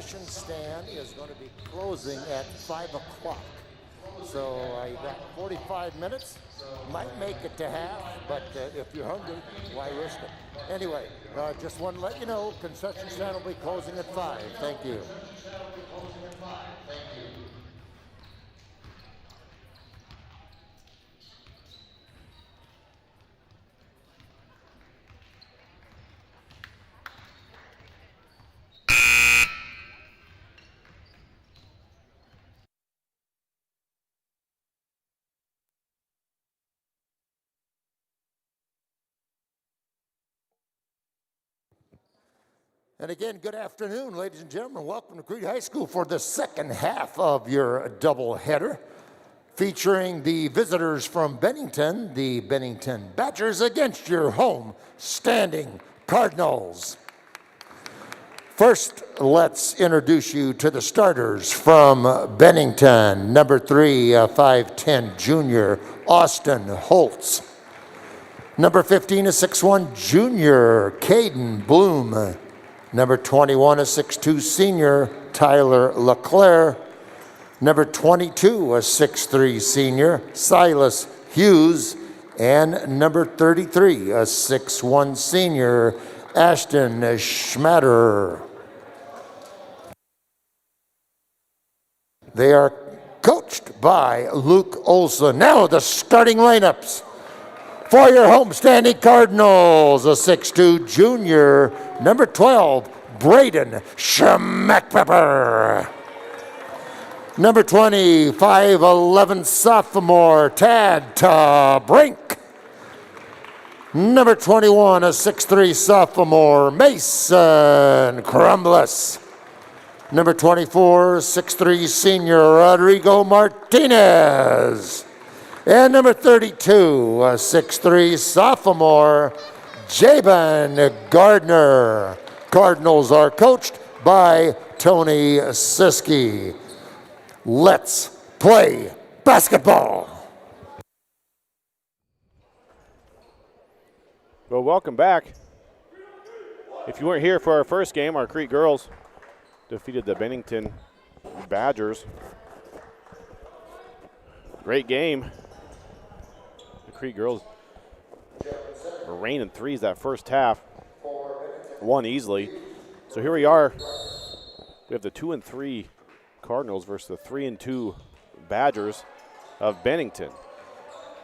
concession stand is going to be closing at 5 o'clock. So you got 45 minutes. Might make it to half, but if you're hungry, why risk it? Anyway, just want to let you know, concession stand will be closing at 5. Thank you. And again, good afternoon, ladies and gentlemen. Welcome to Crete High School for the second half of your doubleheader, featuring the visitors from Bennington, the Bennington Badgers, against your home standing Cardinals. First, let's introduce you to the starters from Bennington. Number 3, 5'10" junior, Austin Holtz. Number 15, a 6'1" junior, Caden Bloom. Number 21, a 6'2" senior, Tyler LeClaire. Number 22, a 6'3" senior, Silas Hughes. And number 33, a 6'1" senior, Ashton Schmatter. They are coached by Luke Olson. Now the starting lineups. For your homestanding Cardinals, a 6'2" junior, number 12, Braden Schmackpepper. Number 20, 5'11" sophomore, Tad Brink. Number 21, a 6'3" sophomore, Mason Crumbless. Number 24, 6'3" senior, Rodrigo Martinez. And number 32, a 6'3" sophomore, Jabin Gardner. Cardinals are coached by Tony Siski. Let's play basketball. Well, welcome back. If you weren't here for our first game, our Crete girls defeated the Bennington Badgers. Great game. The Crete girls were raining threes that first half. Won easily. So here we are. We have the 2-3 Cardinals versus the 3-2 Badgers of Bennington,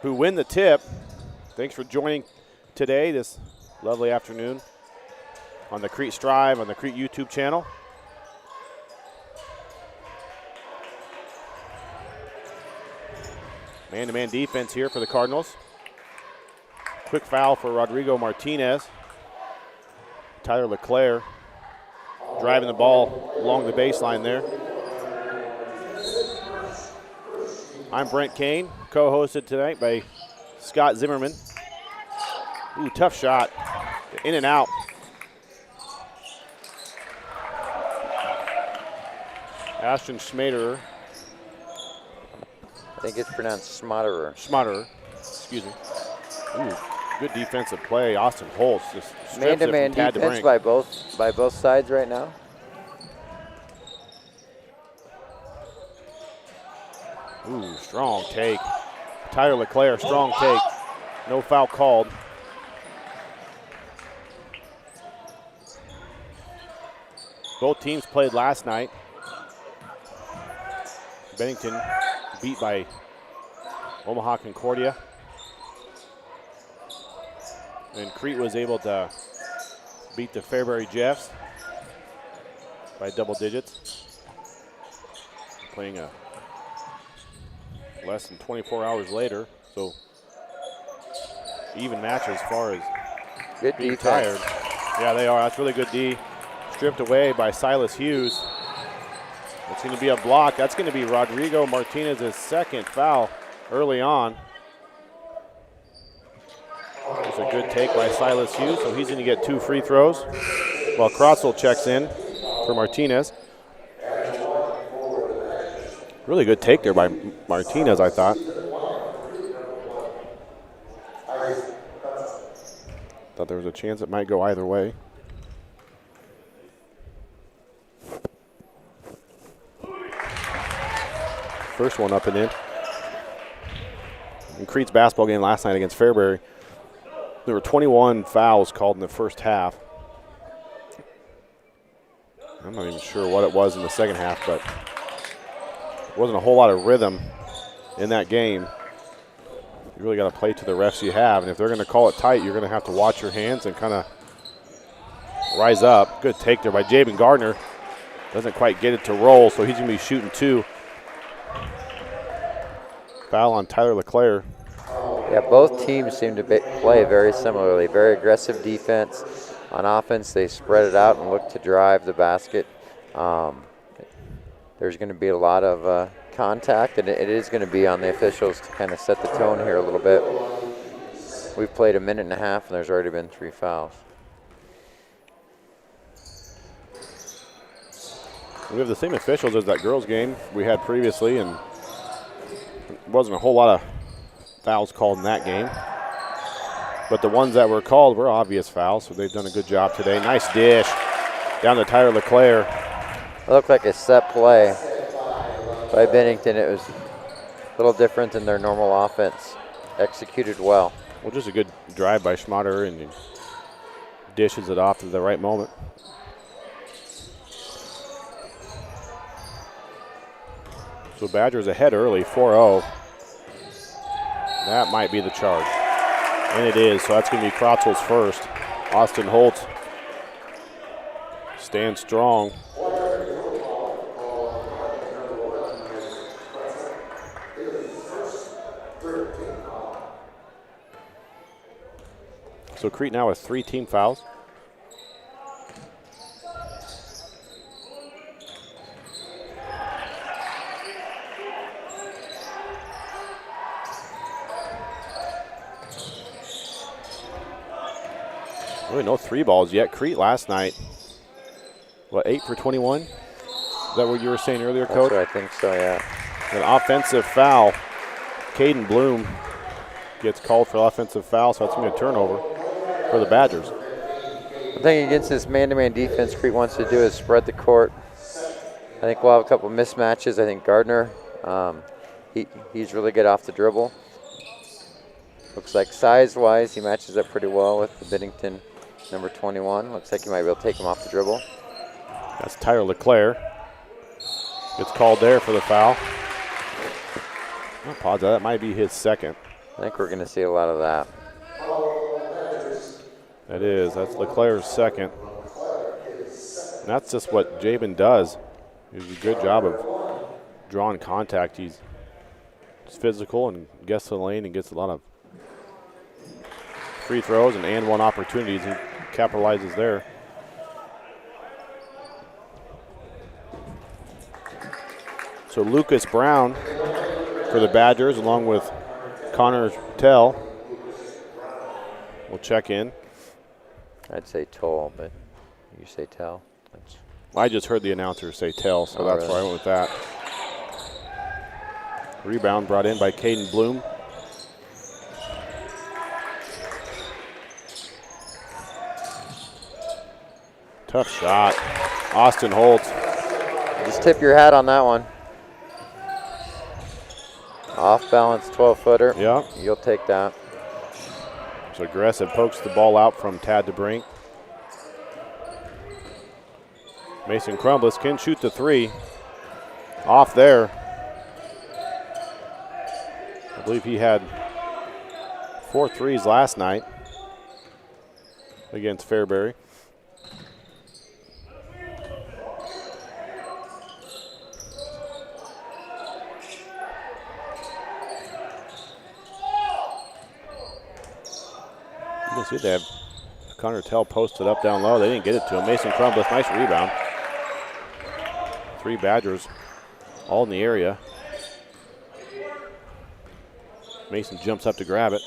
who win the tip. Thanks for joining today, this lovely afternoon, on the Crete Strive, on the Crete YouTube channel. Man-to-man defense here for the Cardinals. Quick foul for Rodrigo Martinez. Tyler LeClaire driving the ball along the baseline there. I'm Brent Kane, co-hosted tonight by Scott Zimmerman. Ooh, tough shot. In and out. Ashton Schmaderer. I think it's pronounced Schmaderer. Schmaderer, excuse me. Ooh, good defensive play. Austin Holtz just strips Man-to-man it from Tad to defense Brink. by both sides right now. Ooh, strong take. Tyler LeClaire, strong take. No foul called. Both teams played last night. Bennington beat by Omaha Concordia. And Crete was able to beat the Fairbury Jeffs by double digits. Playing a less than 24 hours later, so even match as far as good being defense. tired. Yeah, they are. That's really good D. Stripped away by Silas Hughes. It's going to be a block. That's going to be Rodrigo Martinez's second foul early on. It's a good take by Silas Hughes, so he's going to get 2 free throws while Krotzel checks in for Martinez. Really good take there by Martinez, I thought. Thought there was a chance it might go either way. First one up and in. In Crete's basketball game last night against Fairbury, there were 21 fouls called in the first half. I'm not even sure what it was in the second half, but there wasn't a whole lot of rhythm in that game. You really got to play to the refs you have, and if they're going to call it tight, you're going to have to watch your hands and kind of rise up. Good take there by Jabin Gardner. Doesn't quite get it to roll, so he's going to be shooting 2. Foul on Tyler LeClaire. Yeah, both teams seem to play very similarly. Very aggressive defense. On offense, they spread it out and look to drive the basket. There's going to be a lot of contact, and it is going to be on the officials to kind of set the tone here a little bit. We've played a minute and a half, and there's already been 3 fouls. We have the same officials as that girls' game we had previously, and wasn't a whole lot of fouls called in that game. But the ones that were called were obvious fouls, so they've done a good job today. Nice dish down to Tyler LeClaire. It looked like a set play by Bennington. It was a little different than their normal offense. Executed well. Well, just a good drive by Schmaderer, and he dishes it off at the right moment. So Badgers ahead early, 4-0. That might be the charge. And it is, so that's going to be Krotzel's first. Austin Holtz stands strong. So Crete now with 3 team fouls. Really no 3 balls yet. Crete last night, what, 8 for 21? Is that what you were saying earlier, Coach? I think so, yeah. An offensive foul. Caden Bloom gets called for offensive foul, so that's going to be a turnover for the Badgers. The thing against this man-to-man defense Crete wants to do is spread the court. I think we'll have a couple mismatches. I think Gardner, he's really good off the dribble. Looks like size-wise he matches up pretty well with the Bennington number 21. Looks like he might be able to take him off the dribble. That's Tyler LeClaire. Gets called there for the foul. I apologize, that might be his second. I think we're going to see a lot of that. That is, that's LeClaire's second. And that's just what Jabin does. He does a good job of drawing contact. He's physical and gets to the lane and gets a lot of free throws and one opportunities, and capitalizes there. So Lucas Brown for the Badgers, along with Connor Tell, will check in. I'd say Toll, but you say Tell. I just heard the announcer say Tell, so that's really? why I went with that. Rebound brought in by Caden Bloom. Tough shot. Austin Holtz. Just tip your hat on that one. Off balance 12-footer. Yeah. You'll take that. So aggressive, pokes the ball out from Tad DeBrink. Mason Crumbliss can shoot the 3. Off there. I believe he had 4 threes last night against Fairbury. You can see they have Connor Tell posted up down low. They didn't get it to him. Mason Crumbliss, nice rebound. 3 Badgers all in the area. Mason jumps up to grab it.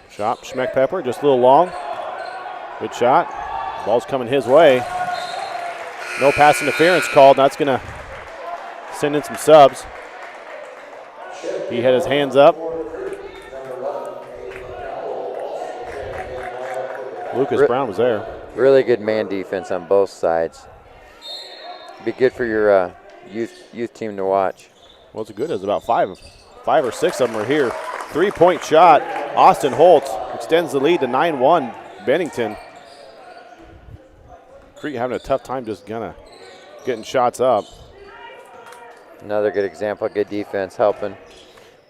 Shot, Schmeckpepper, just a little long. Good shot. Ball's coming his way. No pass interference called. That's going to send in some subs. He had his hands up. Lucas Brown was there. Really good man defense on both sides. Be good for your youth team to watch. Well, it's good. It's about five or six of them are here. 3-point shot. Austin Holtz extends the lead to 9-1. Bennington. Crete having a tough time just kind of getting shots up. Another good example, good defense, helping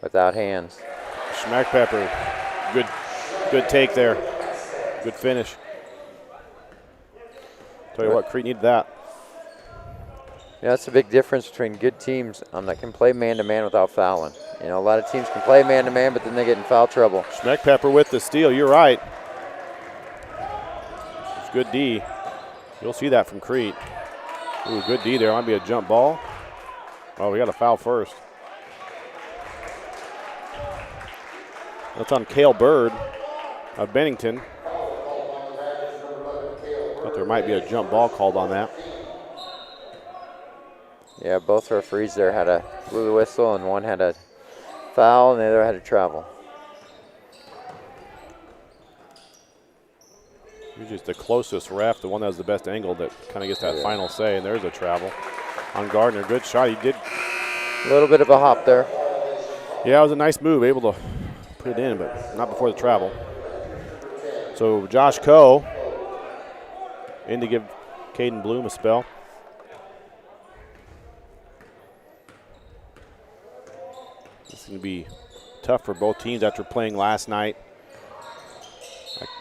without hands. Schmeckpepper, good take there. Good finish. Tell you what, Crete needed that. Yeah, that's a big difference between good teams that can play man-to-man without fouling. You know, a lot of teams can play man-to-man, but then they get in foul trouble. Schmeckpepper with the steal. You're right. It's good D. You'll see that from Crete. Ooh, good D there. Might be a jump ball. Oh, we got a foul first. That's on Cale Bird of Bennington. Thought there might be a jump ball called on that. Yeah, both referees there had a blew the whistle, and one had a foul, and the other had a travel. He's just the closest ref, the one that has the best angle that kind of gets that final say, and there's a travel on Gardner. Good shot. He did. A little bit of a hop there. Yeah, it was a nice move, able to put it in, but not before the travel. So Josh Coe in to give Caden Bloom a spell. This is going to be tough for both teams after playing last night.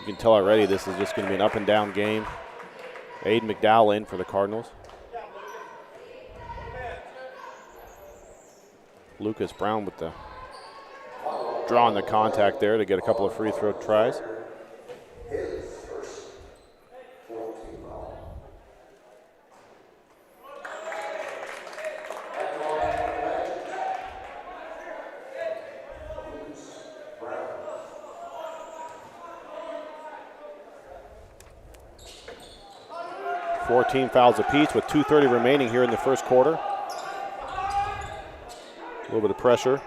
You can tell already this is just going to be an up-and-down game. Aiden McDowell in for the Cardinals. Lucas Brown with the drawing the contact there to get a couple of free throw tries. Team fouls apiece with 2:30 remaining here in the first quarter. A little bit of pressure.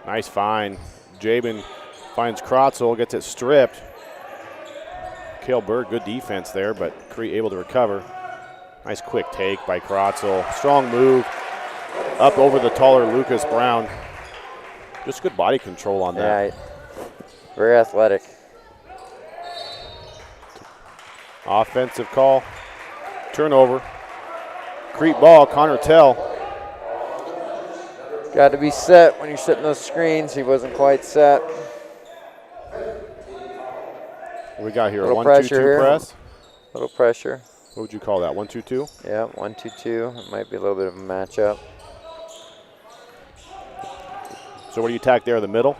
Nice find. Jabin finds Krotzel, gets it stripped. Cale Bird, good defense there, but Crete able to recover. Nice quick take by Krotzel. Strong move up over the taller Lucas Brown. Just good body control on that. Yeah, very athletic. Offensive call. Turnover. Crete ball, Connor Tell. Got to be set when you're setting those screens. He wasn't quite set. What we got here? Little 1-2-2 pressure press? Little pressure. What would you call that? 1-2-2? Yeah, 1-2-2. It might be a little bit of a matchup. So what do you tack there in the middle?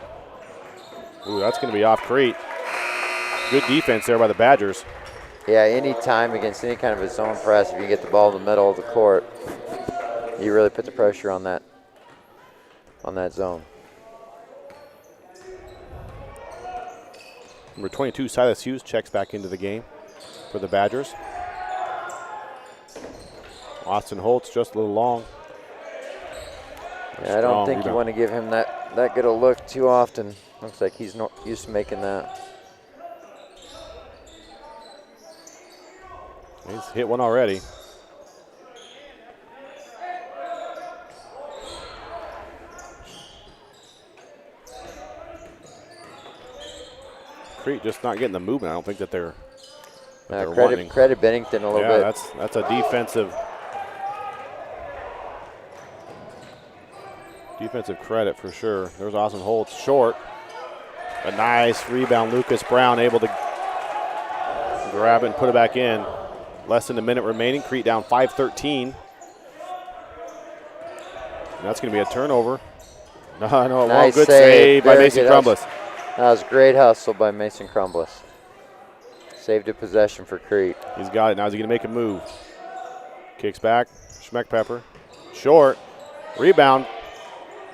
Ooh, that's going to be off Crete. Good defense there by the Badgers. Yeah, any time against any kind of a zone press, if you get the ball in the middle of the court, you really put the pressure on that zone. Number 22, Silas Hughes, checks back into the game for the Badgers. Austin Holtz just a little long. Yeah, I don't think you want to give him that good a look too often. Looks like he's not used to making that. He's hit one already. Crete just not getting the movement. I don't think that they're wanting. Credit Bennington a little bit. Yeah, that's a defensive credit for sure. There's Austin Holtz, short. A nice rebound. Lucas Brown able to grab it and put it back in. Less than a minute remaining. Crete down 5-13. And that's going to be a turnover. No, nice good save by Mason Crumbless. That was great hustle by Mason Crumbless. Saved a possession for Crete. He's got it. Now is he going to make a move? Kicks back. Schmeckpepper. Short. Rebound.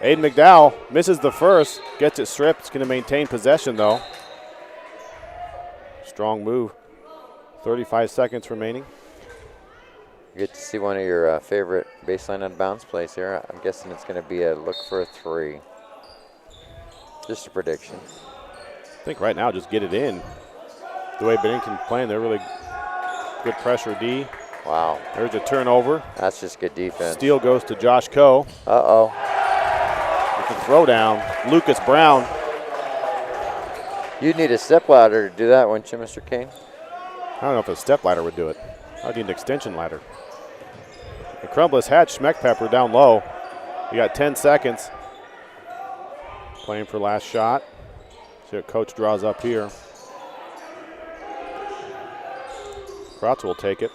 Aiden McDowell misses the first. Gets it stripped. It's going to maintain possession, though. Strong move. 35 seconds remaining. You get to see one of your favorite baseline out of bounds plays here. I'm guessing it's going to be a look for a three. Just a prediction. I think right now just get it in. The way Bennington's playing, they're really good pressure D. Wow. There's a turnover. That's just good defense. Steal goes to Josh Coe. Uh-oh. With the throw down, Lucas Brown. You'd need a step ladder to do that, wouldn't you, Mr. Kane? I don't know if a step ladder would do it. I'd need an extension ladder. The Crumbless had Schmeckpepper down low. You got 10 seconds. Playing for last shot. See what coach draws up here. Kratz will take it.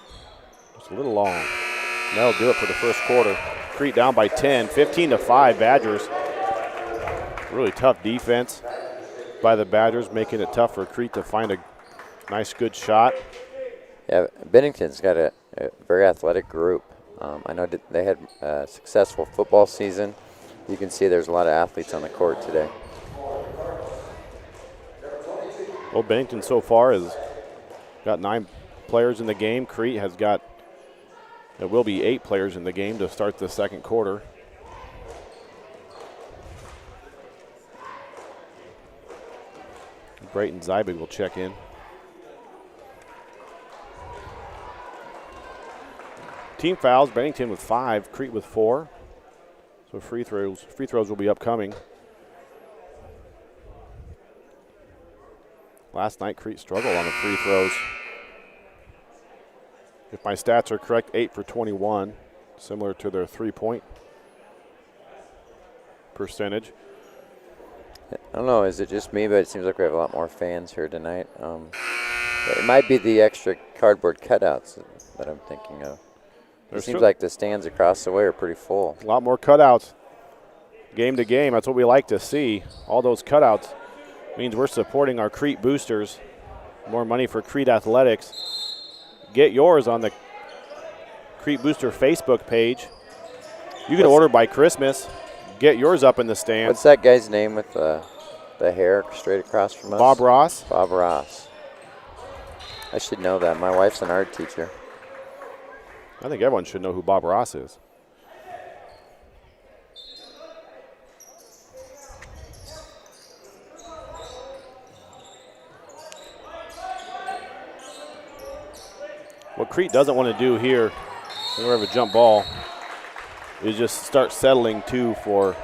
Just a little long. And that'll do it for the first quarter. Crete down by 10, 15-5 Badgers. Really tough defense by the Badgers, making it tough for Crete to find a nice, good shot. Yeah, Bennington's got a very athletic group. I know that they had a successful football season. You can see there's a lot of athletes on the court today. Well, Bennington so far has got 9 players in the game. Crete has got, there will be 8 players in the game to start the second quarter. Brayton Zybig will check in. Team fouls, Bennington with 5, Crete with 4. So free throws will be upcoming. Last night, Crete struggled on the free throws. If my stats are correct, 8 for 21, similar to their 3-point percentage. I don't know, is it just me, but it seems like we have a lot more fans here tonight. It might be the extra cardboard cutouts that I'm thinking of. It seems like the stands across the way are pretty full. A lot more cutouts game to game. That's what we like to see. All those cutouts means we're supporting our Crete boosters. More money for Crete Athletics. Get yours on the Crete Booster Facebook page. You can order by Christmas. Get yours up in the stands. What's that guy's name with the hair straight across from us? Bob Ross. Bob Ross. I should know that. My wife's an art teacher. I think everyone should know who Bob Ross is. What Crete doesn't want to do here, when we have a jump ball, is just start settling for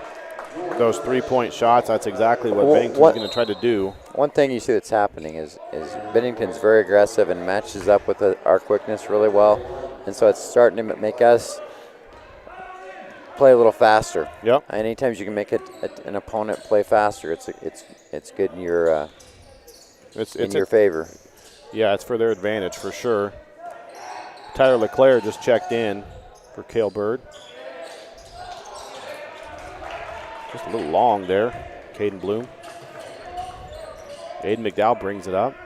those 3-point shots. That's exactly what Bennington's going to try to do. One thing you see that's happening is Bennington's very aggressive and matches up with our quickness really well. And so it's starting to make us play a little faster. Yep. Anytime you can make an opponent play faster, it's good in your your favor. Yeah, it's for their advantage for sure. Tyler LeClaire just checked in for Cale Bird. Just a little long there, Caden Bloom. Aiden McDowell brings it up.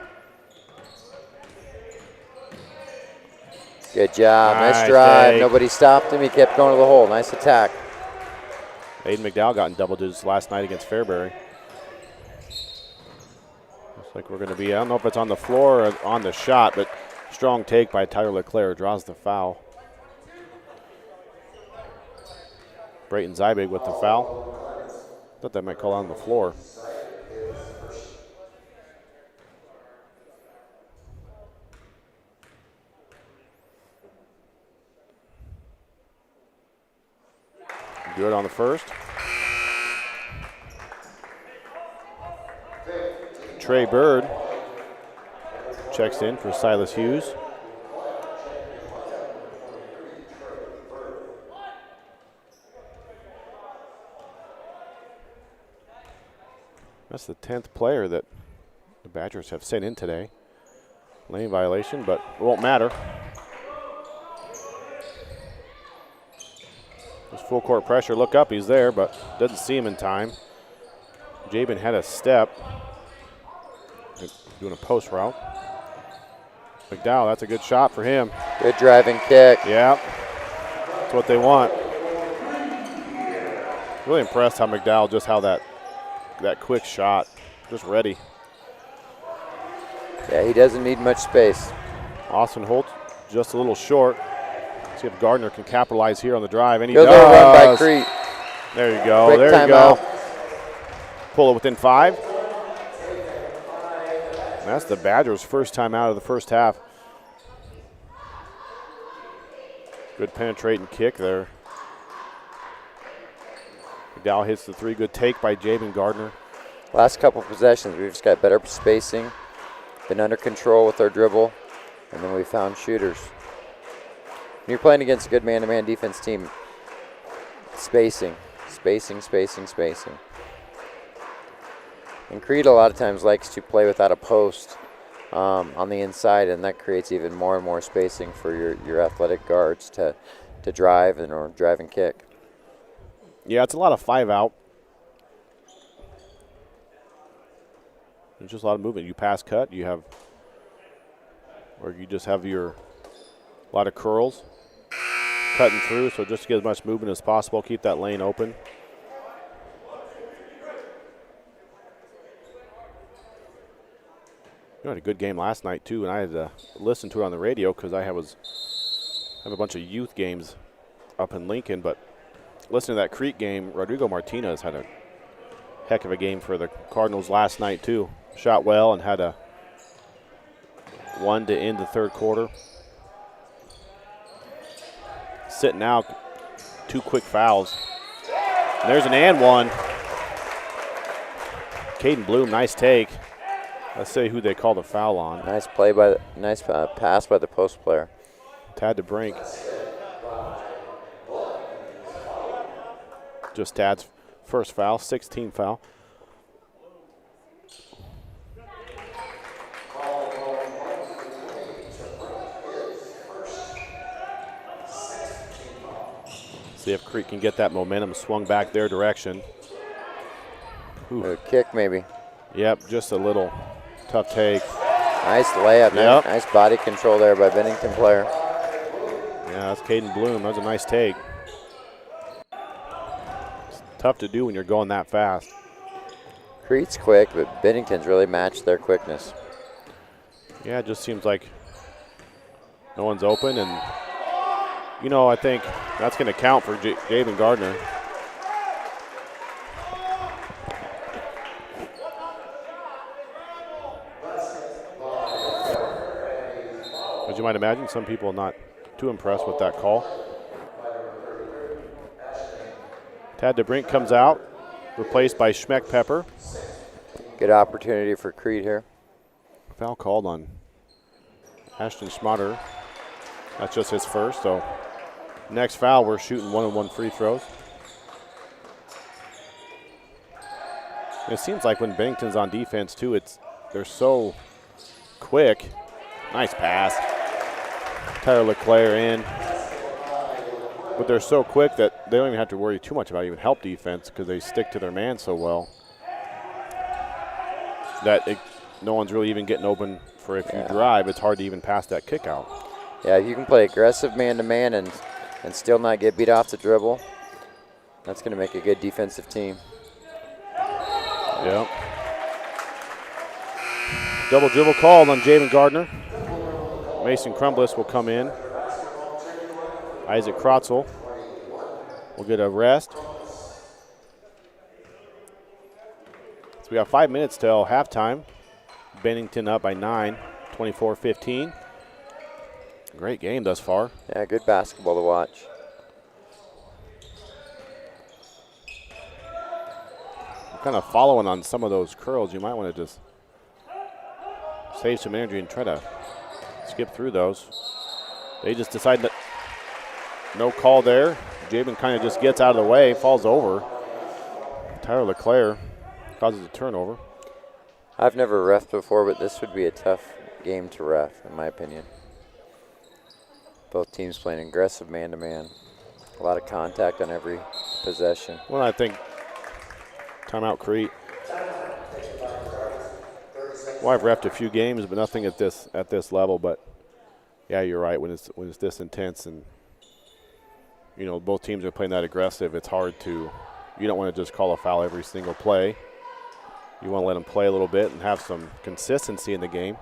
Good job, nice drive. Take. Nobody stopped him. He kept going to the hole. Nice attack. Aiden McDowell got in double digits last night against Fairbury. Looks like we're going to be, I don't know if it's on the floor or on the shot, but strong take by Tyler LeClaire draws the foul. Brayton Zybig with the foul. Thought that might call on the floor. Do it on the first. Trey Bird checks in for Silas Hughes. That's the 10th player that the Badgers have sent in today. Lane violation, but it won't matter. Just full court pressure. Look up, he's there, but doesn't see him in time. Jabin had a step. Doing a post route. McDowell, that's a good shot for him. Good driving kick. Yeah, that's what they want. Really impressed how McDowell, just how that quick shot, just ready. Yeah, he doesn't need much space. Austin Holt just a little short. See if Gardner can capitalize here on the drive, and he Good does. run by Crete. There you go. Quick there you go. timeout. pull it within 5. And that's the Badgers' first time out of the first half. Good penetrating kick there. McDowell hits the 3. Good take by Jabin Gardner. Last couple possessions, we've just got better spacing, been under control with our dribble, and then we found shooters. When you're playing against a good man-to-man defense team, spacing. And Crete a lot of times likes to play without a post on the inside, and that creates even more and more spacing for your athletic guards to drive or drive and kick. Yeah, it's a lot of 5 out. There's just a lot of movement. You pass cut, you have, or you just have a lot of curls cutting through, so just to get as much movement as possible, keep that lane open. You had a good game last night too, and I had to listen to it on the radio because I have a bunch of youth games up in Lincoln. But listening to that Crete game, Rodrigo Martinez had a heck of a game for the Cardinals last night too. Shot well and had a 1 to end the third quarter. Sitting out, 2 quick fouls. And there's an and one. Caden Bloom, nice take. Let's see who they called a foul on. Nice pass by the post player. Tad DeBrink. Just Tad's first foul, 16th foul. See if Crete can get that momentum swung back their direction. A kick maybe. Yep, just a little tough take. Nice layup. Yep. Nice body control there by Bennington player. Yeah, that's Caden Bloom. That was a nice take. It's tough to do when you're going that fast. Crete's quick, but Bennington's really matched their quickness. Yeah, it just seems like no one's open, and you know, I think that's going to count for Jabin Gardner. As you might imagine, some people not too impressed with that call. Tad DeBrink comes out, replaced by Schmeck Pepper. Good opportunity for Crete here. Foul called on Ashton Schmatter. That's just his first, so next foul, we're shooting 1-on-1 free throws. And it seems like when Bennington's on defense too, they're so quick. Nice pass. Tyler LeClaire in. But they're so quick that they don't even have to worry too much about even help defense because they stick to their man so well that no one's really even getting open for if you drive. It's hard to even pass that kick out. Yeah, if you can play aggressive man-to-man and still not get beat off the dribble, that's going to make a good defensive team. Yep. Double dribble called on Jabin Gardner. Mason Crumbliss will come in. Isaac Krotzel will get a rest. So we got 5 minutes till halftime. Bennington up by 9, 24-15. Great game thus far. Yeah, good basketball to watch. I'm kind of following on some of those curls. You might want to just save some energy and try to skip through those. They just decide that no call there. Jabin kind of just gets out of the way, falls over. Tyler LeClaire causes a turnover. I've never reffed before, but this would be a tough game to ref, in my opinion. Both teams playing aggressive man-to-man. A lot of contact on every possession. Well, I think timeout Crete. Well, I've reffed a few games, but nothing at this level. But yeah, you're right. When it's this intense, and you know both teams are playing that aggressive, it's hard to. You don't want to just call a foul every single play. You want to let them play a little bit and have some consistency in the game.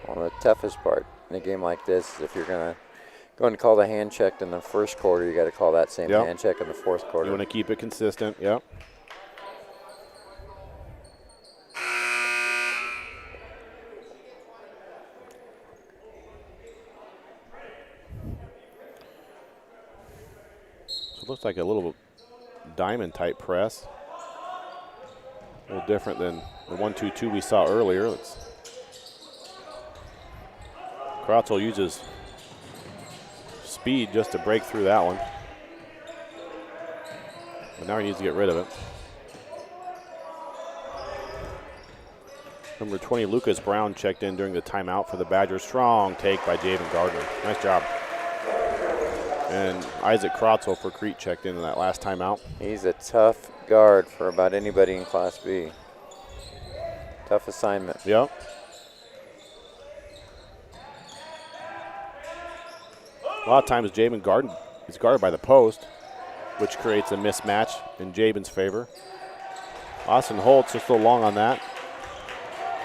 Well, the toughest part in a game like this is if you're going to Going to call the hand check in the first quarter. You got to call that same Yep. hand check in the fourth quarter. You want to keep it consistent. Yep. So it looks like a little diamond type press. A little different than the 1-2-2 we saw earlier. Kratzel uses speed just to break through that one. But now he needs to get rid of it. Number 20, Lucas Brown, checked in during the timeout for the Badgers. Strong take by Javen Gardner. Nice job. And Isaac Kratzel for Crete checked in that last timeout. He's a tough guard for about anybody in Class B. Tough assignment. Yep. A lot of times Javen Gardner is guarded by the post, which creates a mismatch in Javen's favor. Austin Holtz just a little long on that.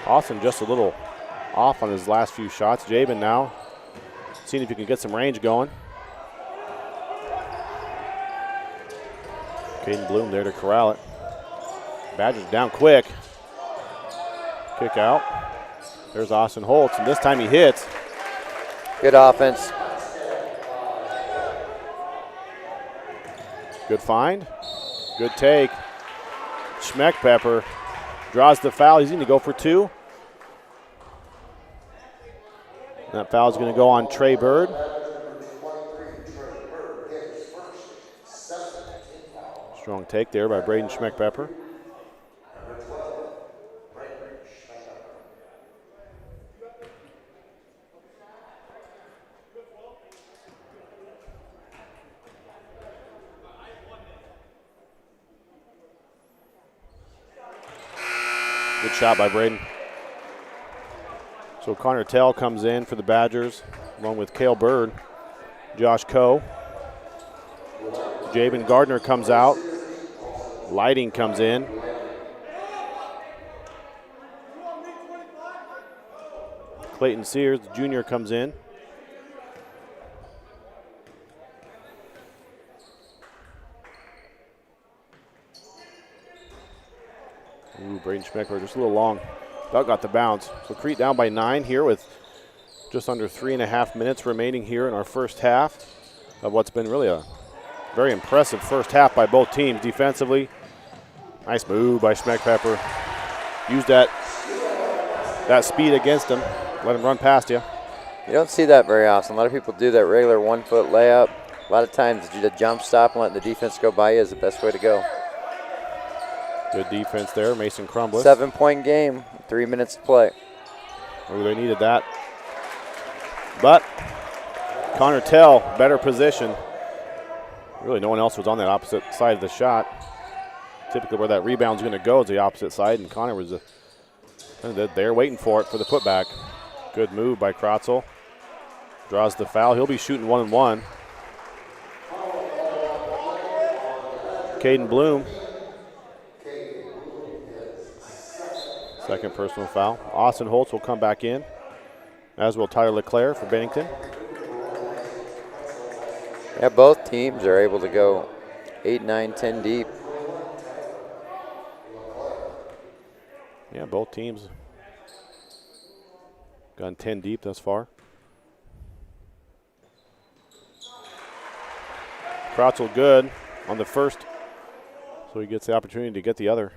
Austin just a little off on his last few shots. Javen now seeing if he can get some range going. Caden Bloom there to corral it. Badgers down quick. Kick out. There's Austin Holtz, and this time he hits. Good offense. Good find. Good take. Schmeckpepper draws the foul. He's going to go for two. That foul is going to go on Trey Bird. Strong take there by Braden Schmeckpepper. Good shot by Braden. So Connor Tell comes in for the Badgers, along with Cale Bird, Josh Coe. Javen Gardner comes out. Lighting comes in. Clayton Sears, the junior, comes in. Ooh, Braden Schmeckler just a little long. Doug got the bounce. So Crete down by 9 here with just under 3.5 minutes remaining here in our first half of what's been really a very impressive first half by both teams defensively. Nice move by Schmeckpepper. Used that speed against him. Let him run past you. You don't see that very often. A lot of people do that regular 1-foot layup. A lot of times the jump stop and let the defense go by you is the best way to go. Good defense there, Mason Crumbliss. 7-point game, 3 minutes to play. Oh, they needed that. But Connor Tell, better position. Really, no one else was on that opposite side of the shot. Typically where that rebound's going to go is the opposite side, and Connor was there waiting for it for the putback. Good move by Kratzel. Draws the foul. He'll be shooting 1-1. Caden Bloom. Second personal foul. Austin Holtz will come back in, as will Tyler LeClaire for Bennington. Yeah, both teams are able to go 8, 9, 10 deep. Yeah, both teams gone 10 deep thus far. Kratzel good on the first, so he gets the opportunity to get the other.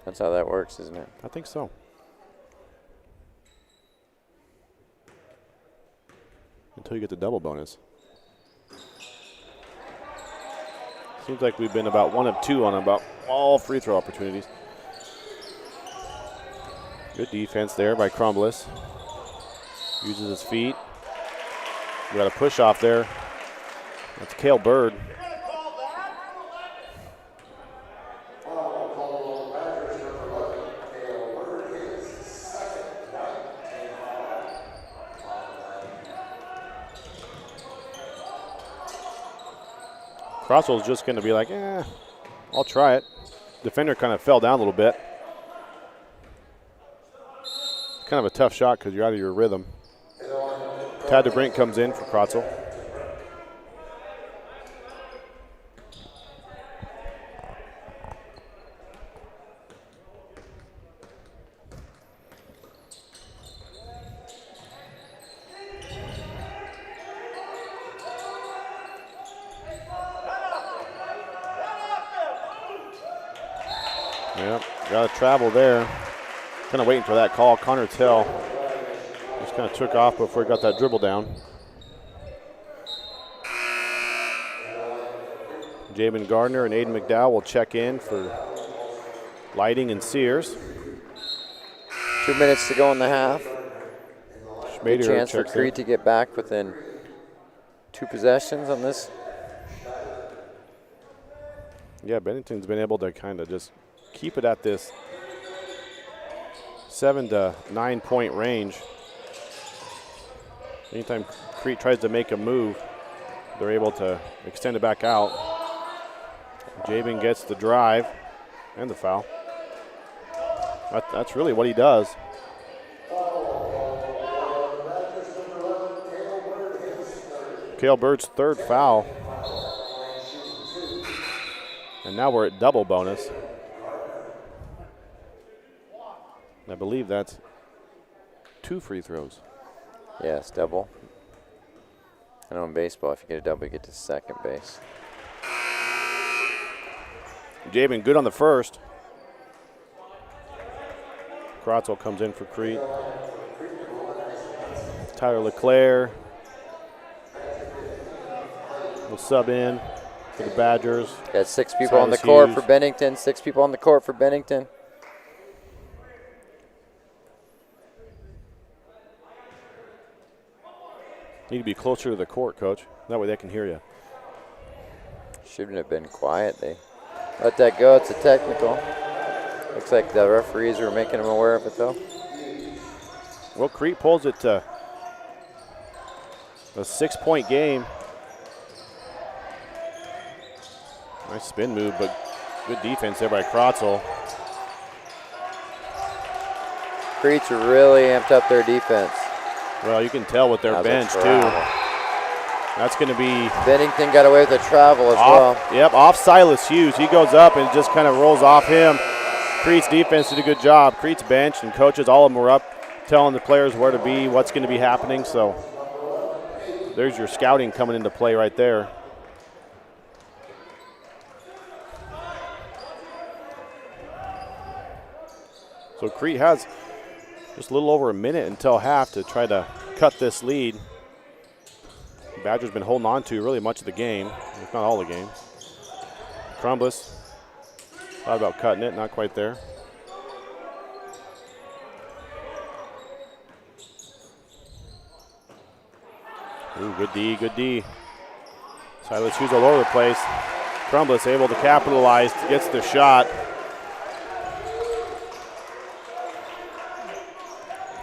That's how that works, isn't it? I think so. Until you get the double bonus. Seems like we've been about 1 of 2 on about all free throw opportunities. Good defense there by Crumbliss. Uses his feet. We got a push off there. That's Cale Bird. Croswell's just going to be like, I'll try it. Defender kind of fell down a little bit. Kind of a tough shot because you're out of your rhythm. Tad DeBrink comes in for Krotzel. Yep, got to travel there. Kind of waiting for that call. Connor Tell just kind of took off before he got that dribble down. Jabin Gardner and Aiden McDowell will check in for Lighting and Sears. 2 minutes to go in the half. Good chance for checks Crete to get back within 2 possessions on this. Yeah, Bennington's been able to kind of just keep it at this 7 to 9 point range. Anytime Crete tries to make a move, they're able to extend it back out. Jabin gets the drive and the foul. That's really what he does. Cale Bird's 3rd foul. And now we're at double bonus. I believe that's 2 free throws. Yes, double. I know in baseball, if you get a double, you get to second base. Jabin good on the first. Krotzel comes in for Crete. Tyler LeClaire will sub in for the Badgers. Got 6 people on the court for Bennington. 6 people on the court for Bennington. Need to be closer to the court, Coach. That way they can hear you. Shouldn't have been quiet. They let that go. It's a technical. Looks like the referees were making them aware of it, though. Well, Crete pulls it to a 6-point game. Nice spin move, but good defense there by Krotzel. Crete's really amped up their defense. Well, you can tell with their bench, too. That's going to be... Bennington got away with the travel as well. Yep, off Silas Hughes. He goes up and just kind of rolls off him. Crete's defense did a good job. Crete's bench and coaches, all of them were up telling the players where to be, what's going to be happening. So there's your scouting coming into play right there. So Crete has just a little over a minute until half to try to cut this lead. The Badgers been holding on to really much of the game, if not all the game. Crumbus thought about cutting it, not quite there. Ooh, good D, good D. Silas Hughes all over the place. Crumbus able to capitalize, gets the shot.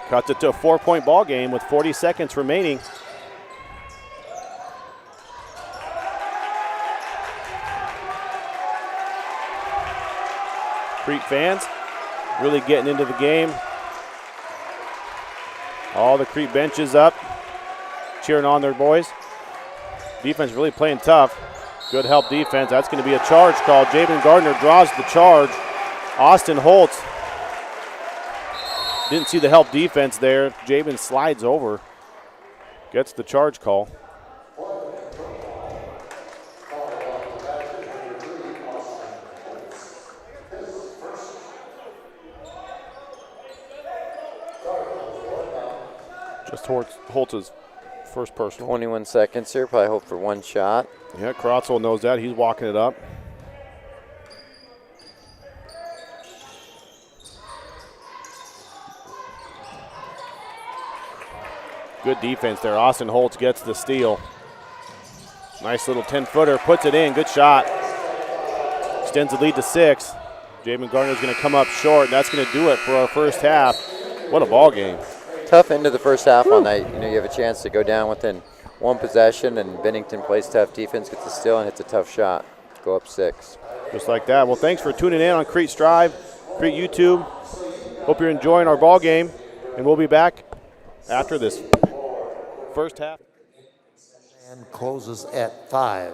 Cuts it to a 4-point ball game with 40 seconds remaining. Crete fans really getting into the game. All the Crete benches up, cheering on their boys. Defense really playing tough. Good help defense. That's going to be a charge call. Jabin Gardner draws the charge. Austin Holtz didn't see the help defense there. Jabin slides over, gets the charge call. Just Holtz's first personal. 21 seconds here, probably hope for one shot. Yeah, Krotzel knows that. He's walking it up. Good defense there. Austin Holtz gets the steal. Nice little 10-footer, puts it in. Good shot. Extends the lead to 6. Jabin Gardner's going to come up short, and that's going to do it for our first half. What a ball game. Tough end of the first half all night. You know, you have a chance to go down within 1 possession, and Bennington plays tough defense, gets the steal, and hits a tough shot. Go up 6. Just like that. Well, thanks for tuning in on Crete Strive, Crete YouTube. Hope you're enjoying our ball game, and we'll be back after this first half. And closes at 5.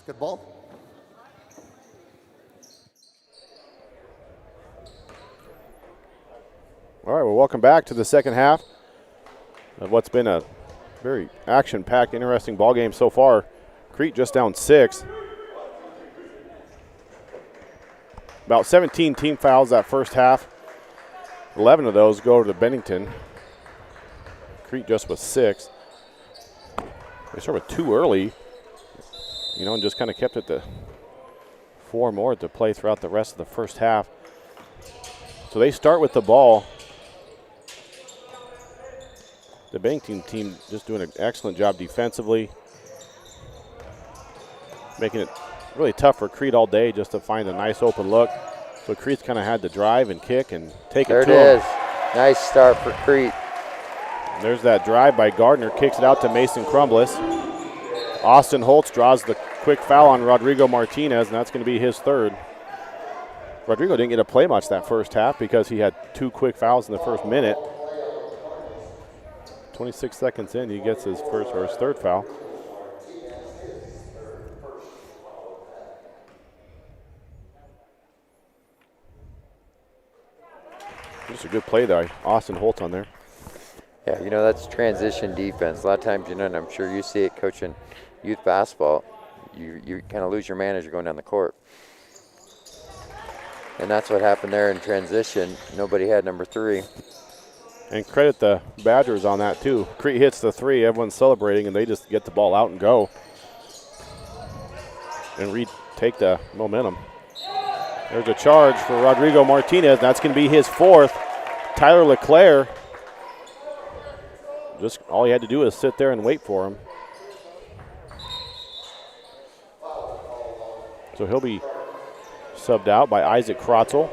Basketball. All right, well, welcome back to the second half of what's been a very action-packed, interesting ball game so far. Crete just down 6. About 17 team fouls that first half. 11 of those go to Bennington. Crete just with 6. They started with 2 early, and just kind of kept it to 4 more to play throughout the rest of the first half. So they start with the ball. The Bennington team just doing an excellent job defensively, making it really tough for Crete all day just to find a nice open look. So Crete's kind of had to drive and kick and take it to There it is. him. Nice start for Crete. There's that drive by Gardner, kicks it out to Mason Crumbliss. Austin Holtz draws the quick foul on Rodrigo Martinez, and that's going to be his 3rd. Rodrigo didn't get to play much that first half because he had 2 quick fouls in the first minute. 26 seconds in, he gets his first or his 3rd foul. Just a good play there, Austin Holtz on there. Yeah, that's transition defense. A lot of times, and I'm sure you see it coaching youth basketball, you kind of lose your man as you're going down the court. And that's what happened there in transition. Nobody had number 3. And credit the Badgers on that, too. Crete hits the 3, everyone's celebrating, and they just get the ball out and go. And retake the momentum. There's a charge for Rodrigo Martinez. That's going to be his 4th. Tyler LeClaire, just all he had to do is sit there and wait for him. So he'll be subbed out by Isaac Krotzel.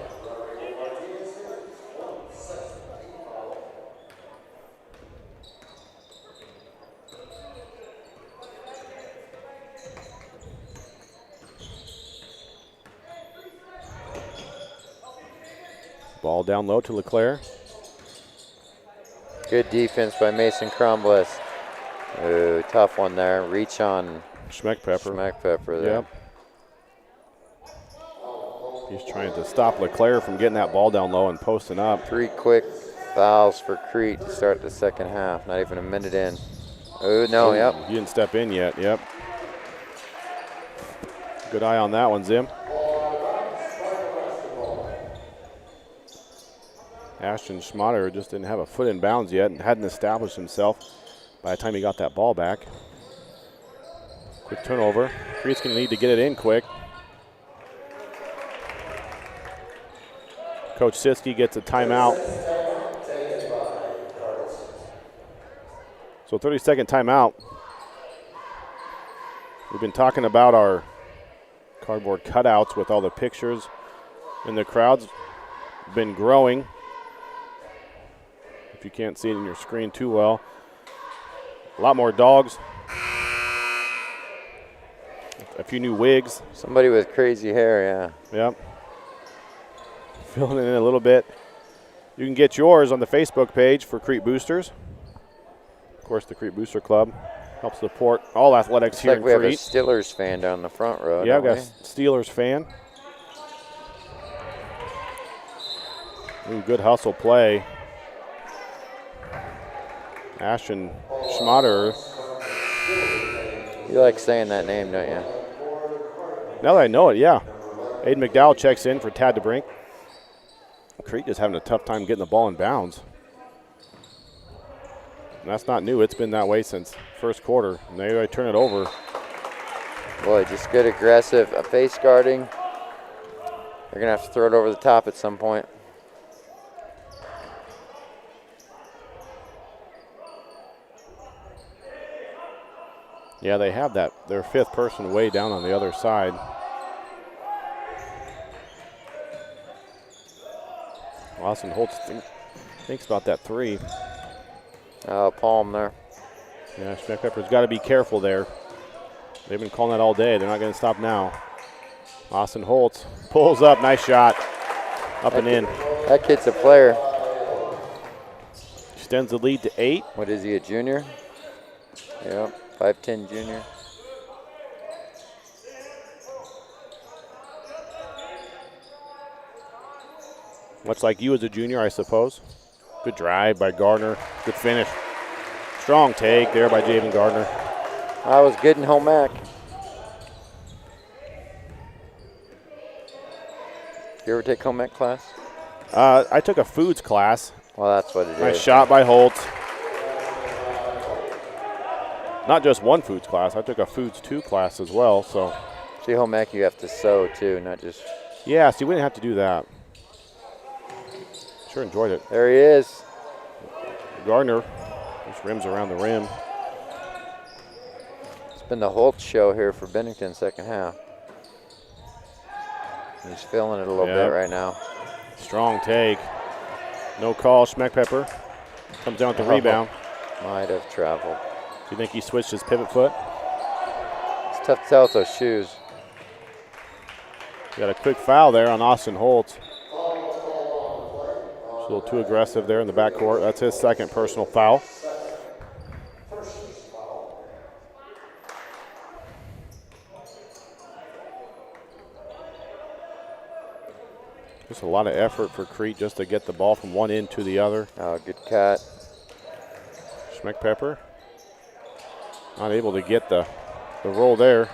Ball down low to LeClaire. Good defense by Mason Crumbliss. Ooh, tough one there. Reach on Schmeckpepper there. Yep. He's trying to stop LeClaire from getting that ball down low and posting up. 3 quick fouls for Crete to start the second half. Not even a minute in. Oh, no, yep. He didn't step in yet, yep. Good eye on that one, Zim. Ashton Schmatter just didn't have a foot in bounds yet and hadn't established himself by the time he got that ball back. Quick turnover. Crete's going to need to get it in quick. Coach Siski gets a timeout. So 30-second timeout. We've been talking about our cardboard cutouts with all the pictures, and the crowd's been growing. If you can't see it in your screen too well. A lot more dogs. A few new wigs. Somebody with crazy hair, yeah. Yep. Filling it in a little bit. You can get yours on the Facebook page for Crete Boosters. Of course, the Crete Booster Club helps support all athletics here in Crete. We have a Steelers fan down the front row. Yeah, I've got a Steelers fan. Ooh, good hustle play. Ashton Schmatter. You like saying that name, don't you? Now that I know it, yeah. Aiden McDowell checks in for Tad DeBrink. Crete is having a tough time getting the ball in bounds. And that's not new. It's been that way since first quarter. And they turn it over. Boy, just good aggressive face guarding. They're going to have to throw it over the top at some point. Yeah, they have that. Their 5th person way down on the other side. Austin Holtz thinks about that 3. Palm there. Yeah, Schmeckpepper's got to be careful there. They've been calling that all day. They're not going to stop now. Austin Holtz pulls up. Nice shot. Up and in. That kid's a player. Extends the lead to 8. What is he, a junior? Yep, 5'10" junior. Much like you as a junior, I suppose. Good drive by Gardner. Good finish. Strong take there by Javen Gardner. I was good in home ec. You ever take home ec class? I took a foods class. Well, that's what it is. Nice shot by Holtz. Not just one foods class. I took a foods 2 class as well. So. See, home ec you have to sew too, not just. Yeah, see, we didn't have to do that. Sure enjoyed it. There he is. Gardner. Just rims around the rim. It's been the Holtz show here for Bennington second half. He's feeling it a little bit right now. Strong take. No call. Schmeckpepper comes down with the rebound. Might have traveled. Do you think he switched his pivot foot? It's tough to tell with those shoes. Got a quick foul there on Austin Holtz. A little too aggressive there in the backcourt. That's his second personal foul. Just a lot of effort for Crete just to get the ball from one end to the other. Oh, good cut. Schmeckpepper not able to get the roll there.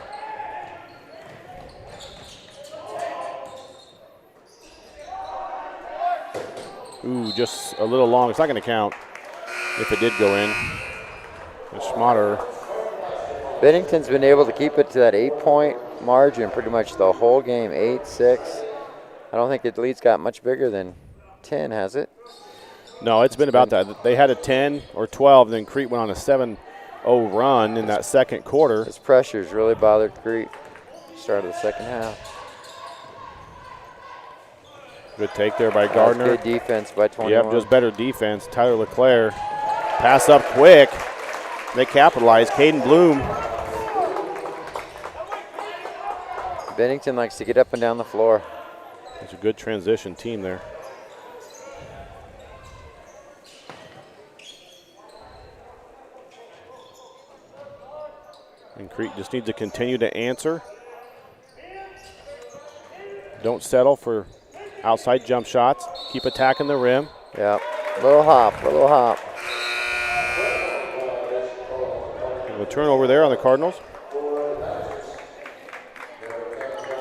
Ooh, just a little long. It's not going to count if it did go in. And Schmatter. Bennington's been able to keep it to that 8-point margin pretty much the whole game, 8-6. I don't think the lead's got much bigger than 10, has it? No, it's been about that. They had a 10 or 12, then Crete went on a 7-0 run in that second quarter. His pressures really bothered Crete. Start of the second half. Good take there by Gardner. Good defense by 21. Yep, just better defense. Tyler LeClaire. Pass up quick. They capitalize. Caden Bloom. Bennington likes to get up and down the floor. It's a good transition team there. And Crete just needs to continue to answer. Don't settle for outside jump shots. Keep attacking the rim. Yep. Little hop, little hop. A turnover there on the Cardinals.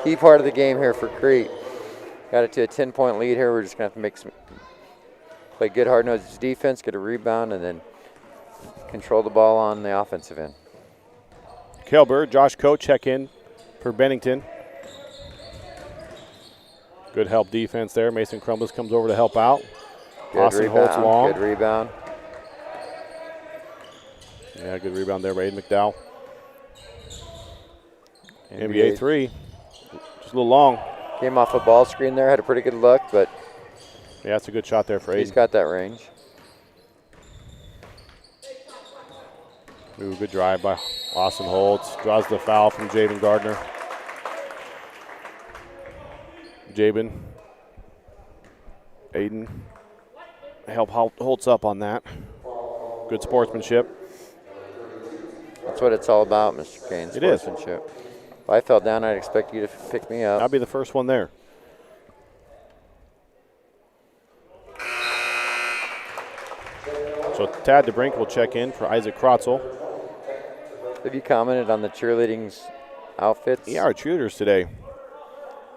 Key part of the game here for Crete. Got it to a 10-point lead here. We're just going to have to play good hard-nosed defense, get a rebound, and then control the ball on the offensive end. Kelber, Josh Coe check in for Bennington. Good help defense there. Mason Crumbles comes over to help out. Good Austin rebound. Holtz long. Good rebound. Yeah, good rebound there by Aiden McDowell. NBA 3. Just a little long. Came off a ball screen there. Had a pretty good look, but yeah, that's a good shot there for Aiden. He's got that range. Ooh, good drive by Austin Holtz. Draws the foul from Javen Gardner. Javen. Aiden. Help Holtz up on that. Good sportsmanship. That's what it's all about, Mr. Kane, It is. sportsmanship. If I fell down, I'd expect you to pick me up. I'll be the first one there. So Tad DeBrink will check in for Isaac Krotzel. Have you commented on the cheerleading's outfits? Yeah, our cheerleaders today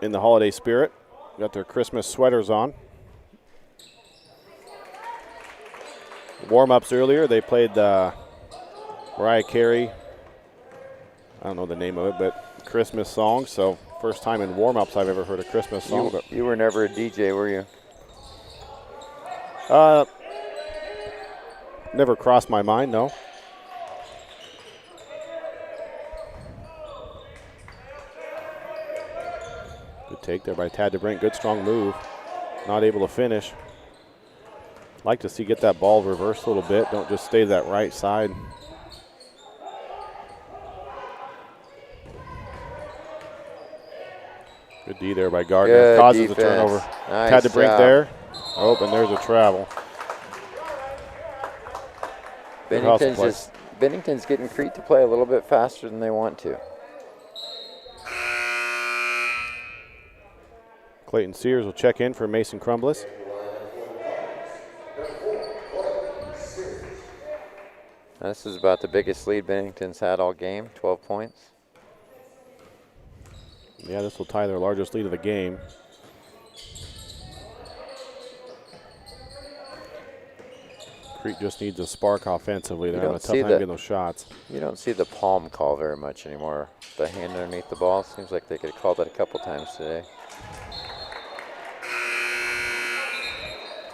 in the holiday spirit. Got their Christmas sweaters on. Warm-ups earlier, they played Mariah Carey, I don't know the name of it, but Christmas song. So first time in warm-ups I've ever heard a Christmas song. You were never a DJ, were you? Never crossed my mind, no. Good take there by Tad DeBrink. Good strong move. Not able to finish. Like to see get that ball reversed a little bit. Don't just stay to that right side. Good D there by Gardner. Good Causes defense. the turnover. Nice Tad DeBrink job. there. Oh, and there's a travel. Bennington's getting Crete to play a little bit faster than they want to. Clayton Sears will check in for Mason Crumbliss. This is about the biggest lead Bennington's had all game, 12 points. Yeah, this will tie their largest lead of the game. Crete just needs a spark offensively. They're having a tough time getting those shots. You don't see the palm call very much anymore. The hand underneath the ball. Seems like they could have called that a couple times today.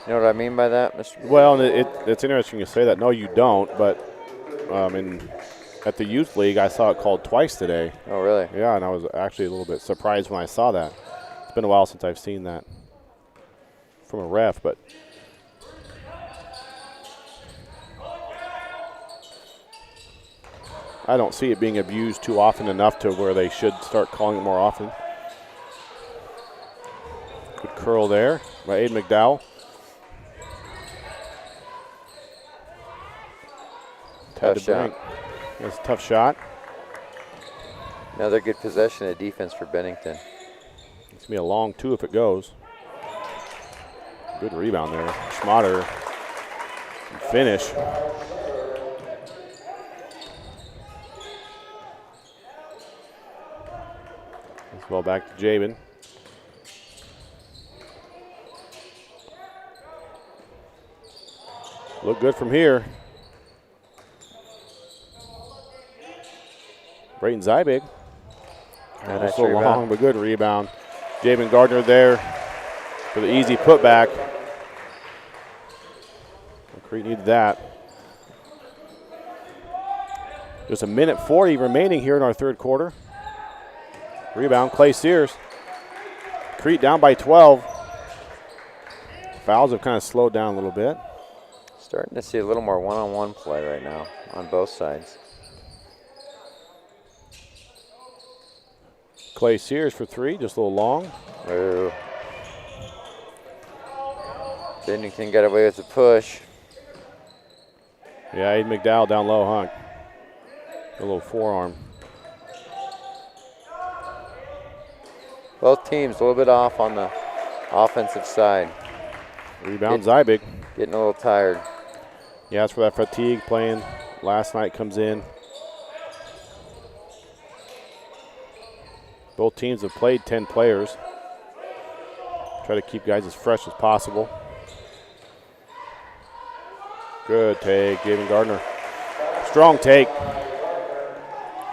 You know what I mean by that, Mr. Well, it's interesting you say that. No, you don't, but at the youth league, I saw it called twice today. Oh, really? Yeah, and I was actually a little bit surprised when I saw that. It's been a while since I've seen that from a ref, but I don't see it being abused too often enough to where they should start calling it more often. Good curl there by Aiden McDowell. Tough shot. That's a tough shot. Another good possession of defense for Bennington. It's going to be a long two if it goes. Good rebound there. Schmatter can finish. This ball back to Jabin. Look good from here. Brayton Zybig. Nice so rebound. long, but good rebound. Jabin Gardner there for the easy putback. Crete needed that. Just a minute 40 remaining here in our third quarter. Rebound, Clay Sears. Crete down by 12. Fouls have kind of slowed down a little bit. Starting to see a little more one-on-one play right now on both sides. Clay Sears for three, just a little long. Ooh. Bennington got away with the push. Yeah, Aiden McDowell down low, huh? A little forearm. Both teams a little bit off on the offensive side. Rebound, Zybig. Getting a little tired. Yeah, that's where that fatigue playing last night comes in. Both teams have played 10 players. Try to keep guys as fresh as possible. Good take, Jabin Gardner. Strong take.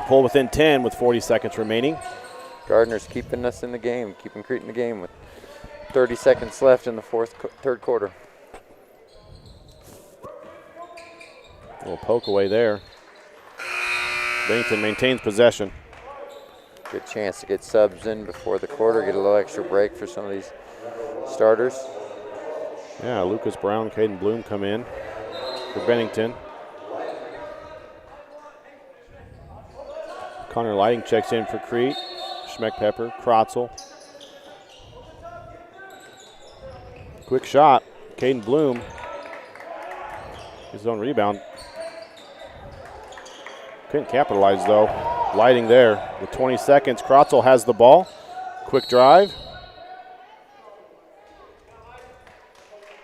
Pull within 10 with 40 seconds remaining. Gardner's keeping us in the game, keeping Crete in the game with 30 seconds left in the third quarter. A little poke away there. Bennington maintains possession. Good chance to get subs in before the quarter, get a little extra break for some of these starters. Yeah, Lucas Brown, Caden Bloom come in for Bennington. Connor Lighting checks in for Crete. Schmeckpepper, Krotzel. Quick shot, Caden Bloom. His own rebound. Couldn't capitalize though. Lighting there with 20 seconds. Krotzel has the ball. Quick drive.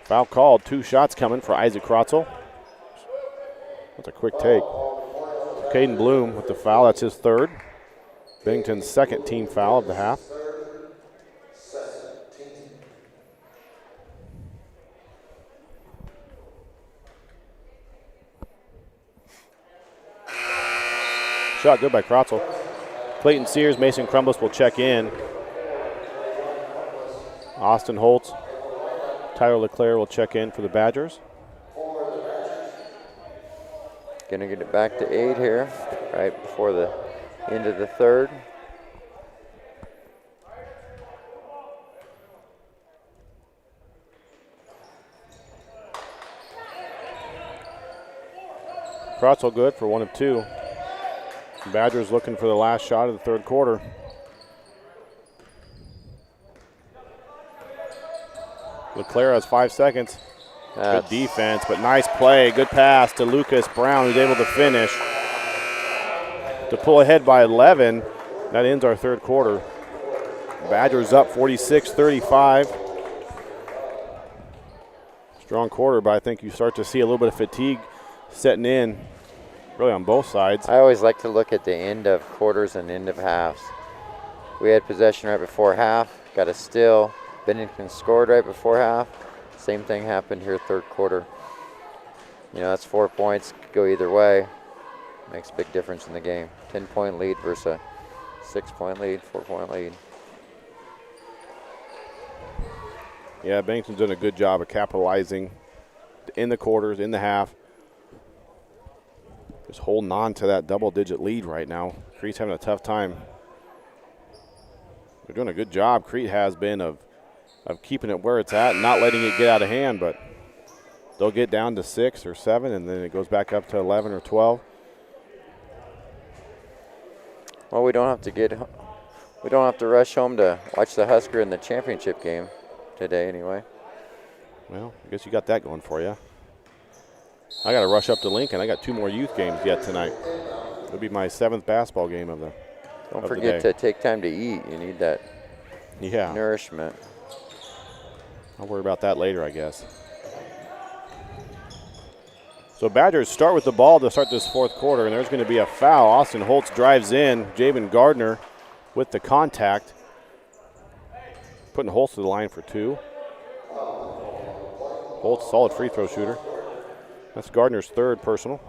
Foul called. 2 shots coming for Isaac Krotzel. That's a quick take. Caden Bloom with the foul. That's his third. Bennington's second team foul of the half. Shot good by Krotzel. Clayton Sears, Mason Crumbliss will check in. Austin Holtz, Tyler LeClaire will check in for the Badgers. Gonna get it back to 8 here, right before the end of the third. Krotzel good for 1 of 2. Badgers looking for the last shot of the third quarter. LeClaire has 5 seconds. Good defense, but nice play. Good pass to Lucas Brown, who's able to finish. To pull ahead by 11. That ends our third quarter. Badgers up 46-35. Strong quarter, but I think you start to see a little bit of fatigue setting in really on both sides. I always like to look at the end of quarters and end of halves. We had possession right before half, got a steal. Bennington scored right before half. Same thing happened here third quarter. You know, that's 4 points, could go either way. Makes a big difference in the game. 10-point lead versus a 6-point lead, 4-point lead. Yeah, Bennington's done a good job of capitalizing in the quarters, in the half. Just holding on to that double-digit lead right now. Crete's having a tough time. They're doing a good job, Crete has been, of keeping it where it's at and not letting it get out of hand, but they'll get down to 6 or 7, and then it goes back up to 11 or 12. Well, we don't have to rush home to watch the Husker in the championship game today anyway. Well, I guess you got that going for you. I got to rush up to Lincoln. I got 2 more youth games yet tonight. It'll be my 7th basketball game of the Don't forget to take time to eat. You need that nourishment. I'll worry about that later, I guess. So Badgers start with the ball to start this fourth quarter, and there's going to be a foul. Austin Holtz drives in. Javen Gardner with the contact. Putting Holtz to the line for 2. Holtz, solid free throw shooter. That's Gardner's 3rd personal.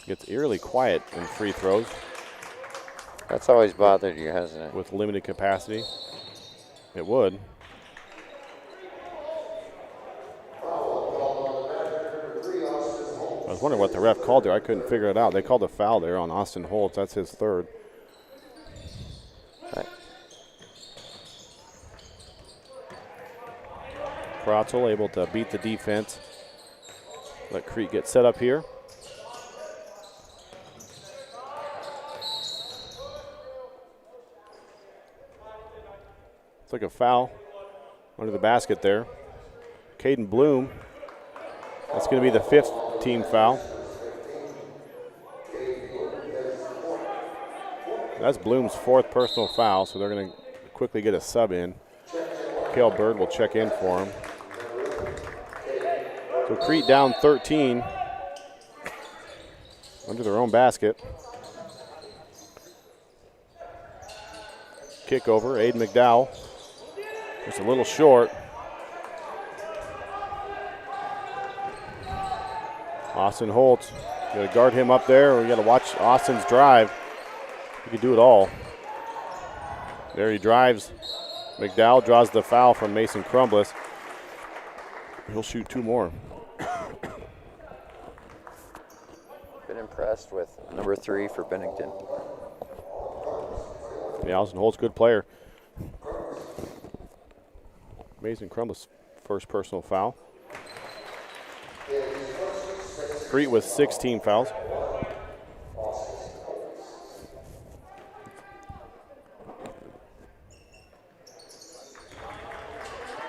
Gets eerily quiet in free throws. That's always bothered you, hasn't it? With limited capacity. It would. I was wondering what the ref called there. I couldn't figure it out. They called a foul there on Austin Holtz. That's his 3rd. Right. Kratzel able to beat the defense. Let Crete get set up here. It's like a foul under the basket there. Caden Bloom. That's going to be the 5th team foul. That's Bloom's 4th personal foul, so they're going to quickly get a sub in. Cale Bird will check in for him. So Crete down 13 under their own basket. Kick over, Aiden McDowell. Just a little short. Austin Holtz, you got to guard him up there, or you got to watch Austin's drive. He can do it all. There he drives. McDowell draws the foul from Mason Crumbliss. He'll shoot 2 more. Been impressed with number 3 for Bennington. Yeah, Austin Holtz, good player. Mason Crumbliss, 1st personal foul. Crete with 16 fouls.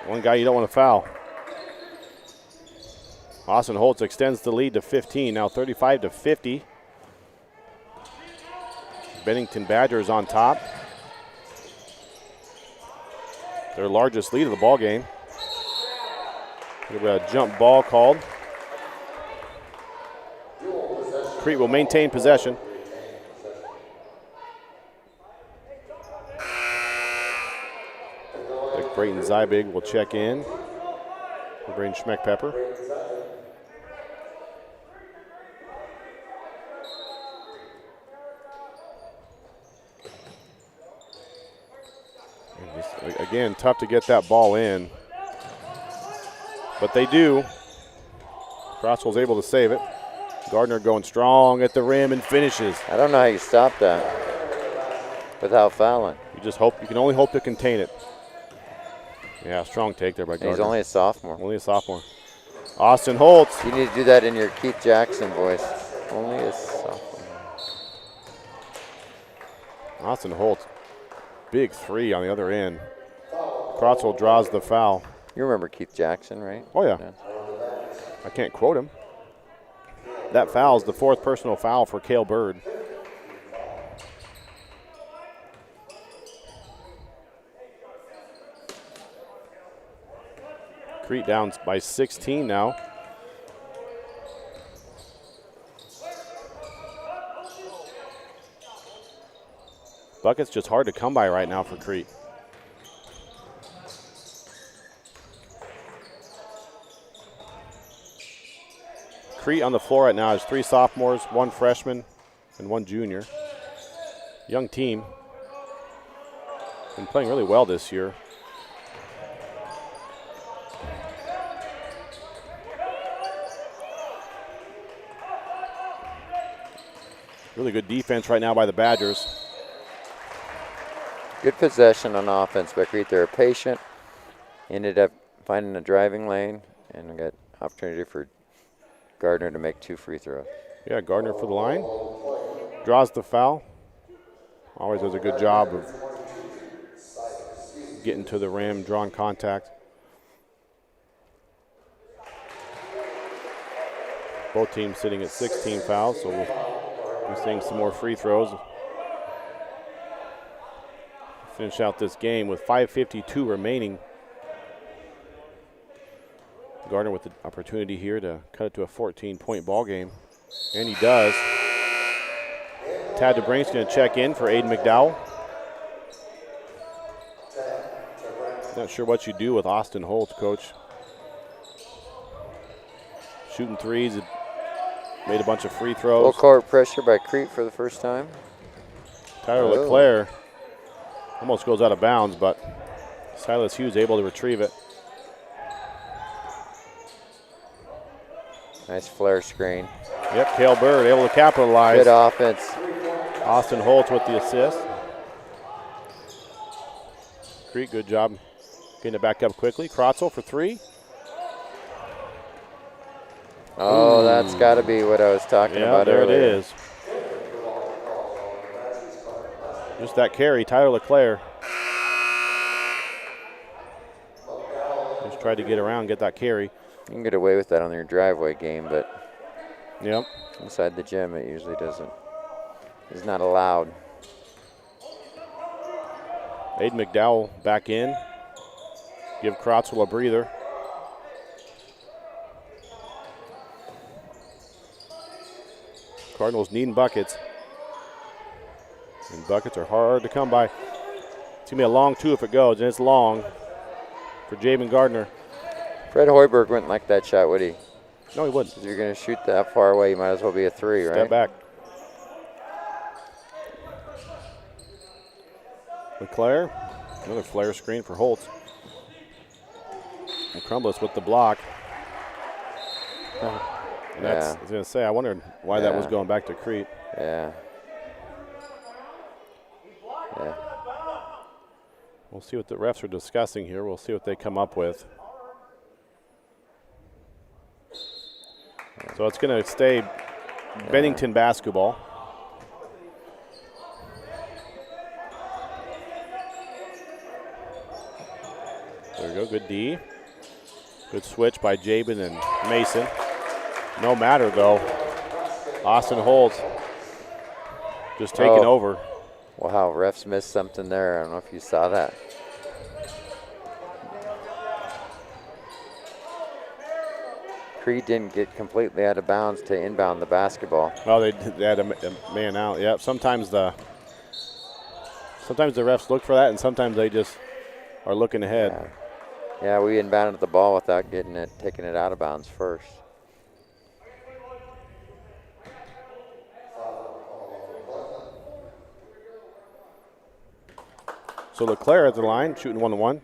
One guy you don't want to foul. Austin Holtz extends the lead to 15, now 35-50. Bennington Badgers on top. Their largest lead of the ball game. A jump ball called. Crete will maintain possession. Brayton Zybig will check in for Braden Schmeckpepper. Again, tough to get that ball in, but they do. Croswell's able to save it. Gardner going strong at the rim and finishes. I don't know how you stop that without fouling. You just hope, you can only hope to contain it. Yeah, strong take there by Gardner. He's only a sophomore. Only a sophomore. Austin Holtz. You need to do that in your Keith Jackson voice. Only a sophomore. Austin Holtz big three on the other end. Crotzel draws the foul. You remember Keith Jackson, right? Oh, yeah. I can't quote him. That foul is the 4th personal foul for Cale Bird. Crete down by 16 now. Bucket's just hard to come by right now for Crete. Crete on the floor right now has 3 sophomores, 1 freshman, and 1 junior. Young team. Been playing really well this year. Really good defense right now by the Badgers. Good possession on offense by Crete. They're patient. Ended up finding a driving lane, and we got opportunity for Gardner to make 2 free throws. Yeah, Gardner for the line. Draws the foul. Always does a good job of getting to the rim, drawing contact. Both teams sitting at 16 fouls, so we're seeing some more free throws. Finish out this game with 5:52 remaining. Gardner with the opportunity here to cut it to a 14-point ball game, and he does. Tad DeBrink's going to check in for Aiden McDowell. Not sure what you do with Austin Holtz, Coach. Shooting threes, made a bunch of free throws. Full court pressure by Crete for the first time. Tyler LeClaire almost goes out of bounds, but Silas Hughes able to retrieve it. Nice flare screen. Yep, Cale Bird able to capitalize. Good offense. Austin Holtz with the assist. Crete, good job getting it back up quickly. Crotzel for 3. Oh, that's got to be what I was talking about there earlier. it is. Just that carry, Tyler LeClaire. Just tried to get around, get that carry. You can get away with that on your driveway game, but Yep. inside the gym it usually is not allowed. Aiden McDowell back in. Give Crotzel a breather. Cardinals needing buckets. And buckets are hard to come by. It's going to be a long 2 if it goes, and it's long for Javen Gardner. Fred Hoiberg wouldn't like that shot, would he? No, he wouldn't. If you're going to shoot that far away, you might as well be a 3, right? Step back. LeClaire, another flare screen for Holtz. And Crumbless with the block. And that's, I was going to say, I wondered why that was going back to Crete. Yeah. We'll see what the refs are discussing here. We'll see what they come up with. So it's going to stay Bennington basketball. There we go, good D. Good switch by Jabin and Mason. No matter though. Austin Holtz just taking over. Wow, refs missed something there. I don't know if you saw that. Crete didn't get completely out of bounds to inbound the basketball. Well, they had a man out. Yeah, sometimes the refs look for that, and sometimes they just are looking ahead. Yeah, we inbounded the ball without taking it out of bounds first. So LeClaire at the line, shooting 1-1.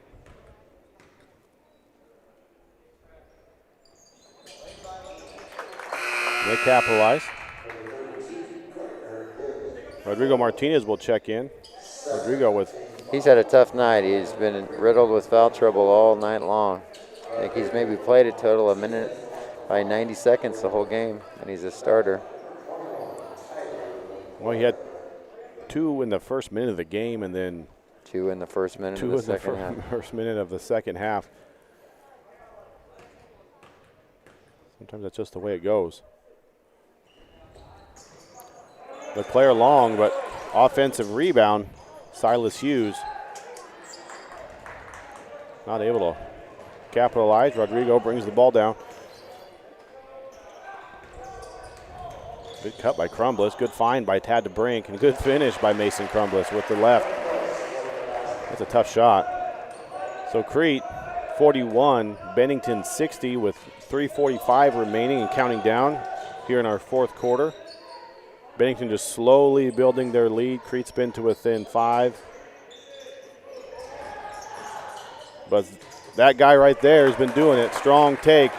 They capitalize. Rodrigo Martinez will check in. Rodrigo with... He's had a tough night. He's been riddled with foul trouble all night long. I think he's maybe played a total of a minute by 90 seconds the whole game, and he's a starter. Well, he had 2 in the first minute of the game, and then 2 in the first minute Two of the in the second half. first minute of the second half. Sometimes that's just the way it goes. LeClaire long, but offensive rebound. Silas Hughes not able to capitalize. Rodrigo brings the ball down. Good cut by Crumbliss. Good find by Tad DeBrink. And good finish by Mason Crumbliss with the left. That's a tough shot. So Crete 41, Bennington 60 with 3:45 remaining and counting down here in our fourth quarter. Bennington just slowly building their lead. Crete's been to within 5. But that guy right there has been doing it. Strong take.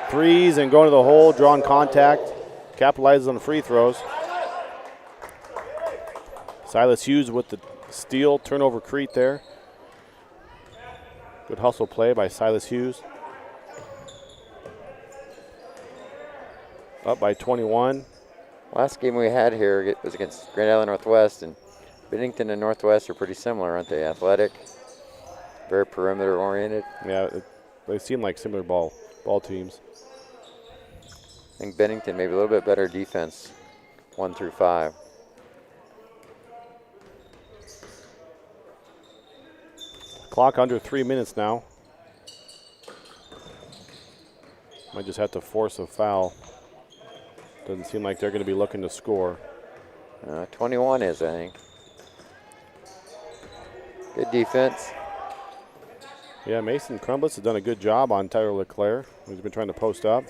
Threes and going to the hole, drawing contact. Capitalizes on the free throws. Silas Hughes with the steal. Turnover Crete there. Good hustle play by Silas Hughes. Up by 21. Last game we had here was against Grand Island Northwest, and Bennington and Northwest are pretty similar, aren't they? Athletic, very perimeter oriented. Yeah, they seem like similar ball teams. I think Bennington maybe a little bit better defense, 1 through 5. Clock under 3 minutes now. Might just have to force a foul. Doesn't seem like they're going to be looking to score. 21 is, I think. Good defense. Yeah, Mason Crumbliss has done a good job on Tyler LeClaire. He's been trying to post up.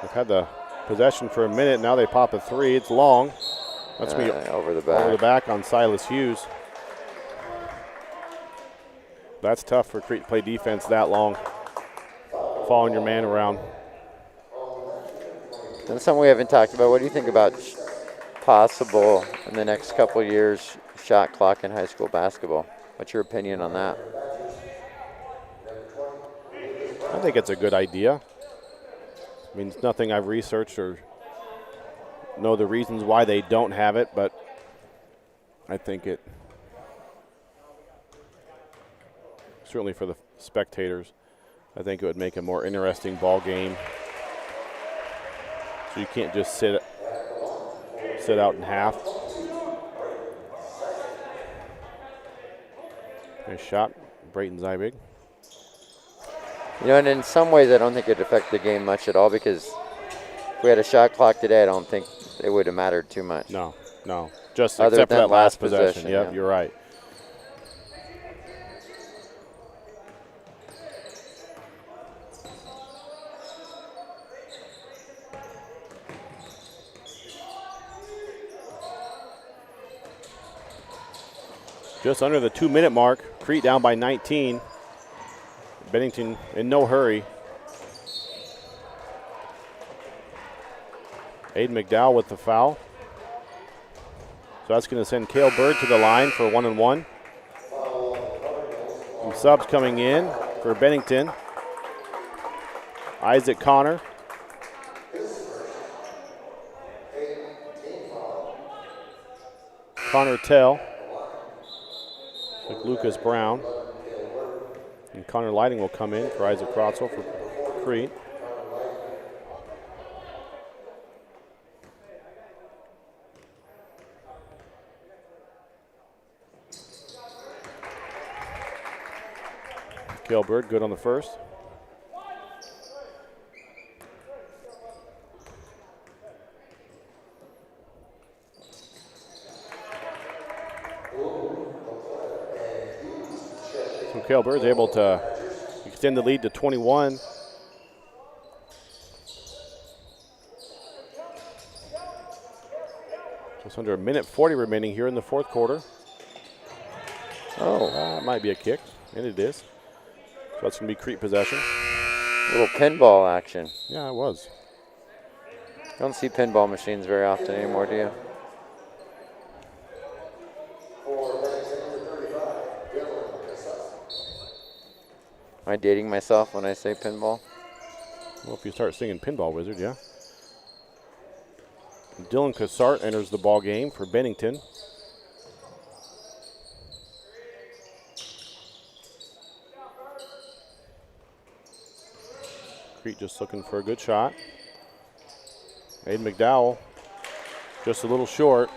They've had the possession for a minute. Now they pop a 3. It's long. That's me over the back. Over the back on Silas Hughes. That's tough for Crete to play defense that long. Following your man around. That's something we haven't talked about. What do you think about possible in the next couple of years shot clock in high school basketball? What's your opinion on that? I think it's a good idea. I mean, it's nothing I've researched or know the reasons why they don't have it, but I think it certainly for the spectators, I think it would make a more interesting ball game. So you can't just sit out in half. Nice shot, Brayton Zybig. You know, and in some ways I don't think it'd affect the game much at all, because if we had a shot clock today, I don't think it would have mattered too much. No. Just Other except for than that last possession, possession. Yep, yeah. You're right. Just under the 2-minute mark. Crete down by 19. Bennington in no hurry. Aiden McDowell with the foul. So that's going to send Cale Bird to the line for 1-and-1. Some subs coming in for Bennington. Isaac Connor. Connor Tell. Like Lucas Brown. And Connor Lighting will come in for Isaac Krotzel for Crete. Cale Bird good on the first. So Cale Bird's able to extend the lead to 21. Just under 1:40 remaining here in the fourth quarter. Oh, that might be a kick, and it is. So that's going to be Crete possession. A little pinball action. Yeah, it was. Don't see pinball machines very often anymore, do you? Am I dating myself when I say pinball? Well, if you start singing Pinball Wizard, yeah. Dylan Cassart enters the ball game for Bennington. Crete just looking for a good shot. Aiden McDowell just a little short.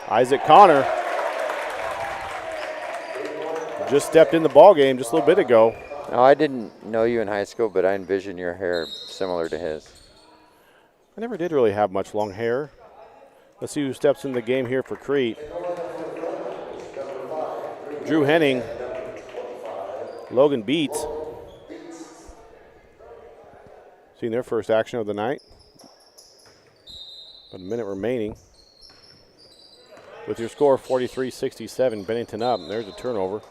Isaac Connor just stepped in the ball game just a little bit ago. Now, I didn't know you in high school, but I envision your hair similar to his. I never did really have much long hair. Let's see who steps in the game here for Crete. Drew Henning, Logan Beats. Seeing their first action of the night. About a minute remaining. With your score 43-67, Bennington up. And there's a turnover.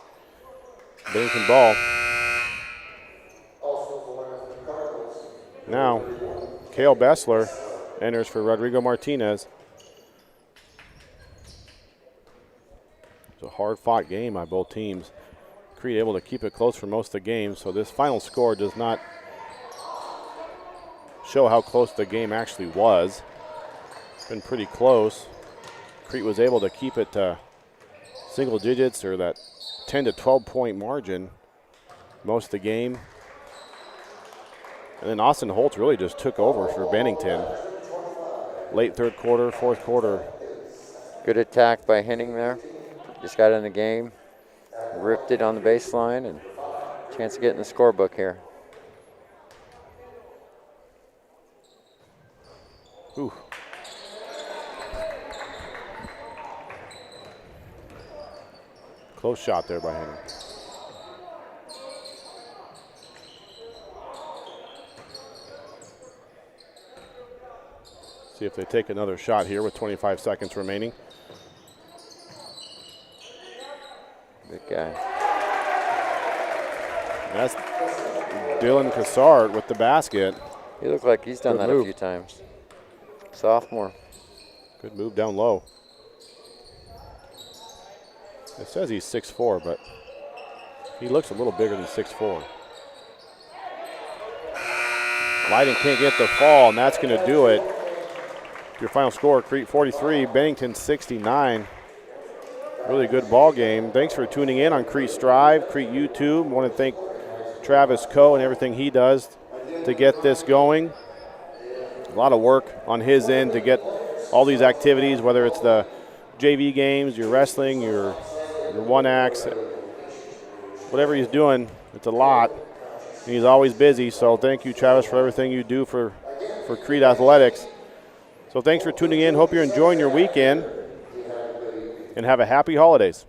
Bennington ball. Now, Cale Bessler enters for Rodrigo Martinez. It's a hard-fought game by both teams. Crete able to keep it close for most of the game, so this final score does not show how close the game actually was. It's been pretty close. Crete was able to keep it to single digits or that 10 to 12 point margin most of the game. And then Austin Holtz really just took over for Bennington. Late third quarter, fourth quarter. Good attack by Henning there. Just got in the game, ripped it on the baseline, and chance to get in the scorebook here. Ooh. Close shot there by Henning. See if they take another shot here with 25 seconds remaining. Good guy. And that's Dylan Cassart with the basket. He looked like he's done Good that move. a few times. Sophomore. Good move down low. It says he's 6'4", but he looks a little bigger than 6'4". Leiden can't get the fall, and that's going to do it. Your final score, Crete 43, Bennington 69. Really good ball game. Thanks for tuning in on Crete Strive, Crete YouTube. I want to thank Travis Coe and everything he does to get this going. A lot of work on his end to get all these activities, whether it's the JV games, your wrestling, your one acts, whatever he's doing, it's a lot. And he's always busy, so thank you, Travis, for everything you do for Crete Athletics. So thanks for tuning in. Hope you're enjoying your weekend, and have a happy holidays.